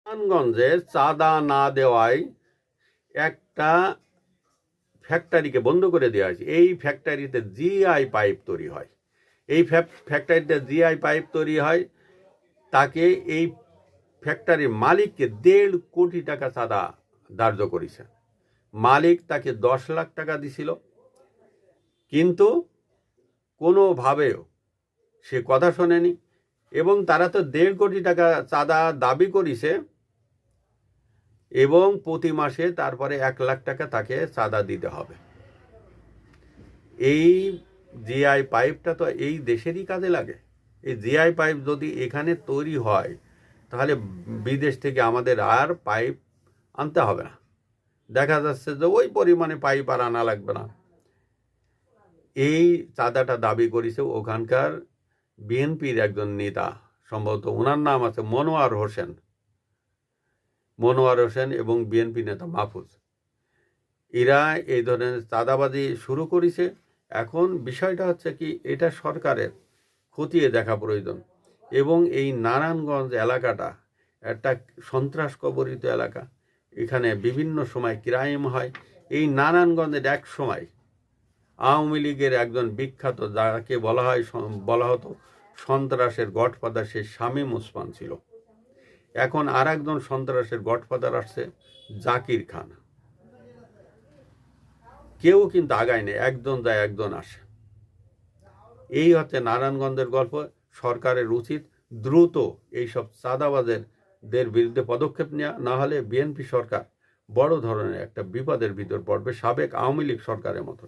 নারায়ণগঞ্জে চাঁদা না দেওয়ায় একটা ফ্যাক্টরিকে বন্ধ করে দেওয়া হয়েছে। এই ফ্যাক্টরিতে জিআই পাইপ তৈরি হয়। এই ফ্যাক্টরিতে জিআই পাইপ তৈরি হয়। তাকে এই ফ্যাক্টরির মালিককে 1.5 কোটি টাকা চাঁদা ধার্য করেছে। মালিক তাকে 10 লাখ টাকা দিছিল, কিন্তু কোনোভাবেও সে কথা শোনেনি। এবং তারা তো 1.5 কোটি টাকা চাঁদা দাবি করেছে এবং প্রতি মাসে তারপরে 1 লাখ টাকা তাকে চাঁদা দিতে হবে। এই জিআই পাইপটা তো এই দেশেরই কাজে লাগে। এই জিআই পাইপ যদি এখানে তৈরি হয় তাহলে বিদেশ থেকে আমাদের আর পাইপ আনতে হবে না। দেখা যাচ্ছে যে ওই পরিমাণে পাইপ আর আনা লাগবে না। এই চাঁদাটা দাবি করেছে ওখানকার বিএনপির একজন নেতা, সম্ভবত ওনার নাম আছে মনোয়ার হোসেন এবং বিএনপি নেতা মাহফুজ। এরা এই ধরনের চাঁদাবাজি শুরু করেছে। এখন বিষয়টা হচ্ছে কি, এটা সরকারের খতিয়ে দেখা প্রয়োজন। এবং এই নারায়ণগঞ্জ এলাকাটা একটা সন্ত্রাস কবলিত এলাকা। এখানে বিভিন্ন সময় ক্রাইম হয়। এই নারায়ণগঞ্জের এক সময় আওয়ামী লীগের একজন বিখ্যাত, যাকে বলা হতো সন্ত্রাসের গডফাদার, সে শামীম ওসমান ছিল। এখন আর একজন সন্ত্রাসের গডফাদার আসছে, জাকির খান। কেউ কিন্তু আগায় নেই, একজন যায় একজন আসে। এই হচ্ছে নারায়ণগঞ্জের গল্প। সরকারের উচিত দ্রুত এইসব চাঁদাবাজদের বিরুদ্ধে পদক্ষেপ নেওয়া, না হলে বিএনপি সরকার বড় ধরনের একটা বিপদের ভিতর পড়বে, সাবেক আওয়ামী লীগ সরকারের মতো।